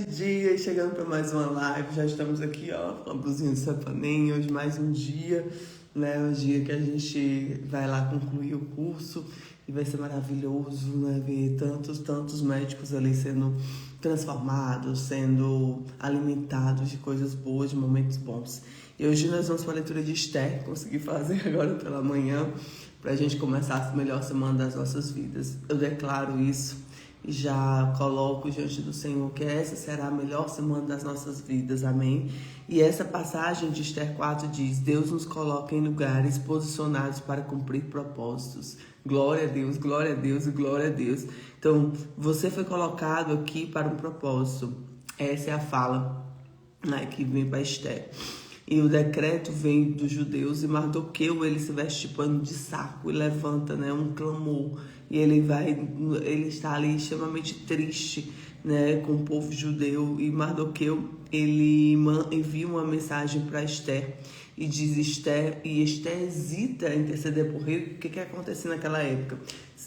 de dia e chegando para mais uma live. Já estamos aqui, ó, com a blusinha de Sapanem. Hoje mais um dia, né? Um dia que a gente vai lá concluir o curso e vai ser maravilhoso, né? Ver tantos médicos ali sendo transformados, sendo alimentados de coisas boas, de momentos bons. E hoje nós vamos para a leitura de Esther, consegui fazer agora pela manhã, para a gente começar a melhor semana das nossas vidas. Eu declaro isso. E já coloco diante do Senhor que essa será a melhor semana das nossas vidas, amém? E essa passagem de Esther 4 diz: Deus nos coloca em lugares posicionados para cumprir propósitos. Glória a Deus, glória a Deus e glória a Deus. Então, você foi colocado aqui para um propósito. Essa é a fala, né, que vem para Esther. E o decreto vem dos judeus e Mardoqueu, ele se veste de pano de saco e levanta, né, um clamor. E ele está ali extremamente triste, né, com o povo judeu. E Mardoqueu, ele envia uma mensagem para Esther e diz: Esther hesita em interceder por rei. O que aconteceu naquela época?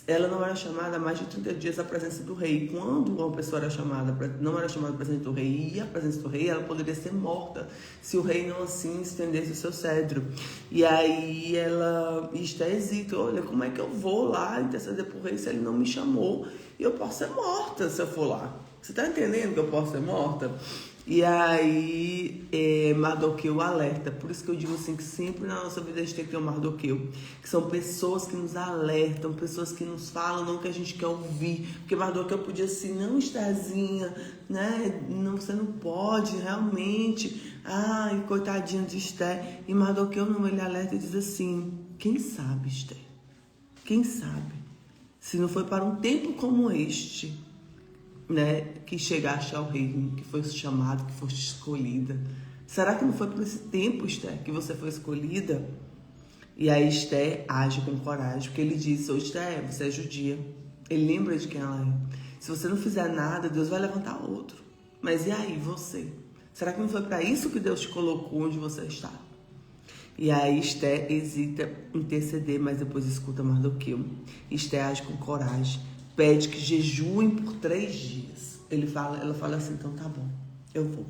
Ela não era chamada há mais de 30 dias à presença do rei. Quando uma pessoa era não era chamada à presença do rei e ia à presença do rei, ela poderia ser morta se o rei não assim estendesse o seu cetro. E aí Esther hesita: olha, como é que eu vou lá interceder por rei se ele não me chamou? E eu posso ser morta se eu for lá. Você está entendendo que eu posso ser morta? E aí Mardoqueu alerta. Por isso que eu digo assim, que sempre na nossa vida a gente tem que ter um Mardoqueu, que são pessoas que nos alertam, pessoas que nos falam não que a gente quer ouvir. Porque Mardoqueu podia assim: não, Estherzinha, né? Não, você não pode realmente. Ai, coitadinha de Esther. E Mardoqueu não, ele alerta e diz assim: quem sabe, Esther? Quem sabe? Se não foi para um tempo como este, né, que chegaste ao reino, que foste chamado, que foste escolhida. Será que não foi por esse tempo, Esther, que você foi escolhida? E aí Esther age com coragem, porque ele disse: Esther, você é judia. Ele lembra de quem ela é. Se você não fizer nada, Deus vai levantar outro. Mas e aí, você? Será que não foi para isso que Deus te colocou onde você está? E aí Esther hesita em interceder, mas depois escuta Mardoqueu. Esther age com coragem, pede que jejuem por 3 dias. Ela fala assim: então tá bom, eu vou.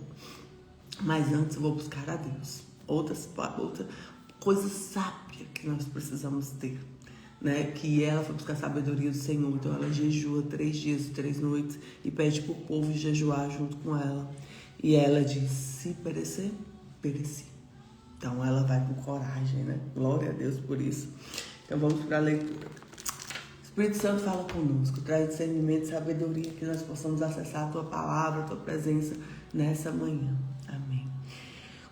Mas antes eu vou buscar a Deus. Outra coisa sábia que nós precisamos ter, né? Que ela foi buscar a sabedoria do Senhor. Então ela jejua 3 dias e 3 noites e pede para o povo jejuar junto com ela. E ela diz: se perecer, pereci. Então ela vai com coragem, né? Glória a Deus por isso. Então vamos para a leitura. Espírito Santo, fala conosco, traz discernimento e sabedoria, que nós possamos acessar a Tua palavra, a Tua presença nessa manhã. Amém.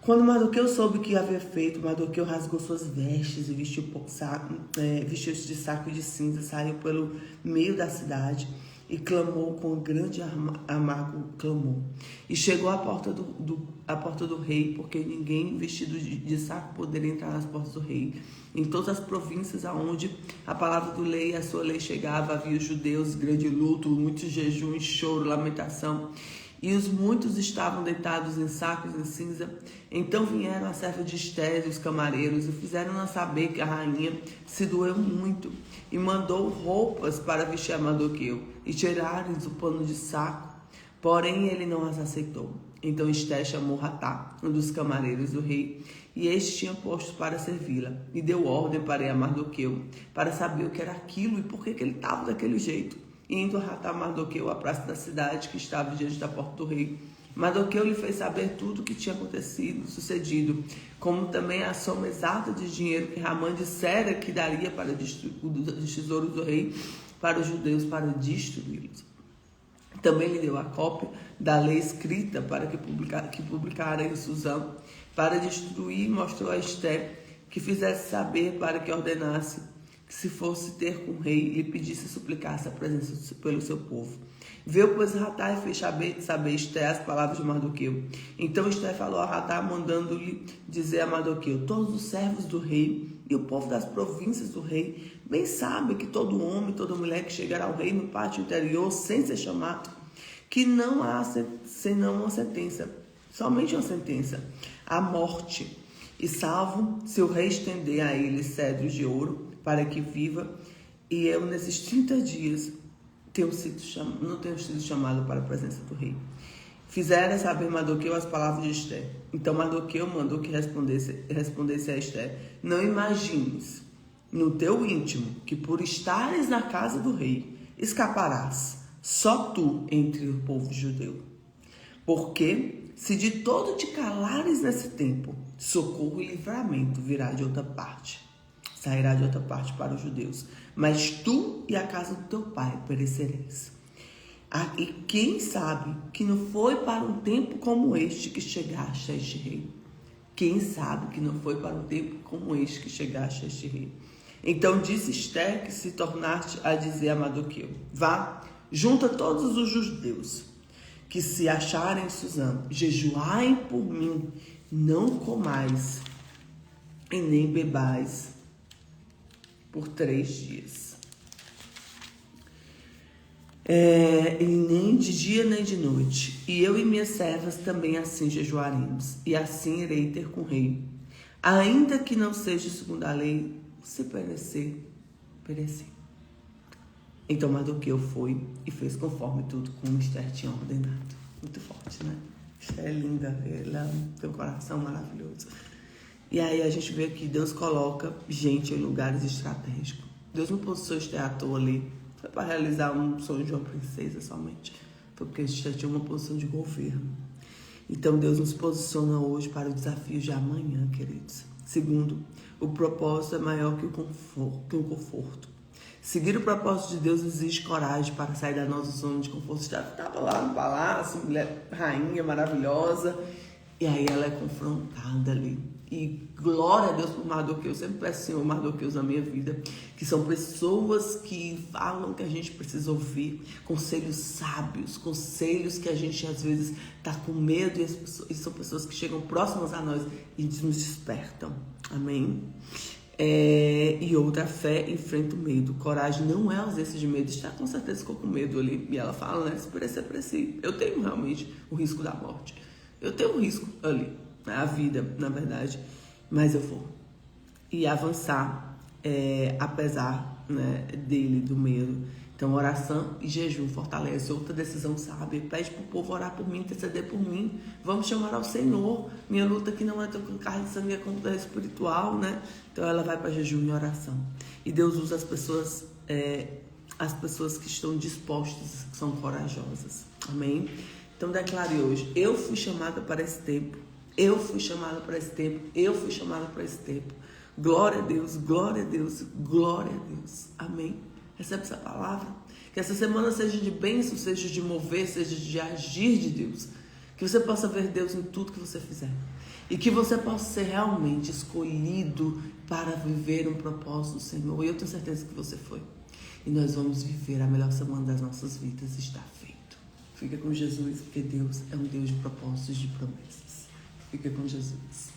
Quando Mardoqueu soube o que havia feito, Mardoqueu rasgou suas vestes e vestiu-se de saco e de cinza, saiu pelo meio da cidade e clamou com grande amargo clamor. E chegou à porta do rei, porque ninguém vestido de saco poderia entrar nas portas do rei. Em todas as províncias aonde a palavra do lei e a sua lei chegava, havia os judeus, grande luto, muitos jejuns, choro, lamentação. E os muitos estavam deitados em sacos em cinza. Então vieram a serva de Esther e os camareiros e fizeram-na saber que a rainha se doeu muito e mandou roupas para vestir a Mardoqueu e tiraram-lhes o pano de saco. Porém ele não as aceitou. Então Esther chamou Hatá, um dos camareiros do rei, e este tinha postos para servi-la, e deu ordem para ir a Mardoqueu, para saber o que era aquilo e por que ele estava daquele jeito. E indo Hatá Mardoqueu à praça da cidade, que estava diante da porta do rei, Mardoqueu lhe fez saber tudo o que tinha sucedido, como também a soma exata de dinheiro que Ramã dissera que daria para os tesouros do rei para os judeus, para destruí-los. Também lhe deu a cópia da lei escrita para que publicara em Susã, para destruir, mostrou a Esther que fizesse saber para que ordenasse que se fosse ter com o rei, lhe pedisse e suplicasse a presença pelo seu povo. Veio, pois, Hatá e fez saber Esther as palavras de Mardoqueu. Então Esther falou a Hatá, mandando-lhe dizer a Mardoqueu: todos os servos do rei e o povo das províncias do rei bem sabem que todo homem, toda mulher que chegar ao rei no pátio interior, sem ser chamado, que não há senão uma sentença, somente uma sentença, a morte, e salvo se o rei estender a ele cedros de ouro, para que viva, e eu nesses 30 dias não tenho sido chamado para a presença do rei. Fizera saber Mardoqueu as palavras de Ester. Então Mardoqueu mandou que respondesse a Ester: não imagines no teu íntimo que por estares na casa do rei escaparás, só tu entre o povo judeu. Porque se de todo te calares nesse tempo, socorro e livramento virá de outra parte. Sairá de outra parte para os judeus. Mas tu e a casa do teu pai perecereis. E quem sabe que não foi para um tempo como este que chegaste a este rei? Quem sabe que não foi para um tempo como este que chegaste a este rei? Então disse Ester que se tornaste a dizer a Mardoqueu: vá, junta todos os judeus que se acharem em Suzã, jejuai por mim, não comais e nem bebais por 3 dias. E nem de dia nem de noite. E eu e minhas servas também assim jejuaremos, e assim irei ter com o rei. Ainda que não seja segundo a lei, se perecer, perecer. Então Mardoqueu foi e fez conforme tudo como Ester tinha ordenado. Muito forte, né? Ester é linda, ela tem um coração maravilhoso. E aí a gente vê que Deus coloca gente em lugares estratégicos. Deus não posicionou Ester à toa ali. Foi para realizar um sonho de uma princesa somente. Foi porque Ester tinha uma posição de governo. Então Deus nos posiciona hoje para o desafio de amanhã, queridos. Segundo, o propósito é maior que o conforto. Seguir o propósito de Deus exige coragem para sair da nossa zona de conforto. Já estava lá no palácio, mulher rainha maravilhosa, e aí ela é confrontada ali. E glória a Deus por Mardoqueu. Eu sempre peço, Senhor, Mardoqueus na minha vida, que são pessoas que falam que a gente precisa ouvir, conselhos sábios, conselhos que a gente às vezes está com medo, e são pessoas que chegam próximas a nós e nos despertam. Amém? E outra, fé enfrenta o medo. Coragem não é ausência de medo. Está com certeza ficou com medo ali. E ela fala, né? Se parecer para si. Eu tenho realmente o risco da morte. Eu tenho um risco ali. A vida, na verdade. Mas eu vou. E avançar, apesar, né, dele, do medo. Então, oração e jejum fortalece. Outra decisão sábia. Pede para o povo orar por mim, interceder por mim. Vamos chamar ao Senhor. Minha luta aqui não é com carne e sangue, é com espiritual, né? Então, ela vai para jejum e oração. E Deus usa as pessoas que estão dispostas, que são corajosas. Amém? Então, declare hoje: eu fui chamada para esse tempo. Eu fui chamada para esse tempo. Eu fui chamada para esse tempo. Glória a Deus, glória a Deus, glória a Deus. Amém? Recebe essa palavra. Que essa semana seja de bênção, seja de mover, seja de agir de Deus. Que você possa ver Deus em tudo que você fizer. E que você possa ser realmente escolhido para viver um propósito do Senhor. E eu tenho certeza que você foi. E nós vamos viver a melhor semana das nossas vidas. Está feito. Fica com Jesus, porque Deus é um Deus de propósitos e de promessas. Fica com Jesus.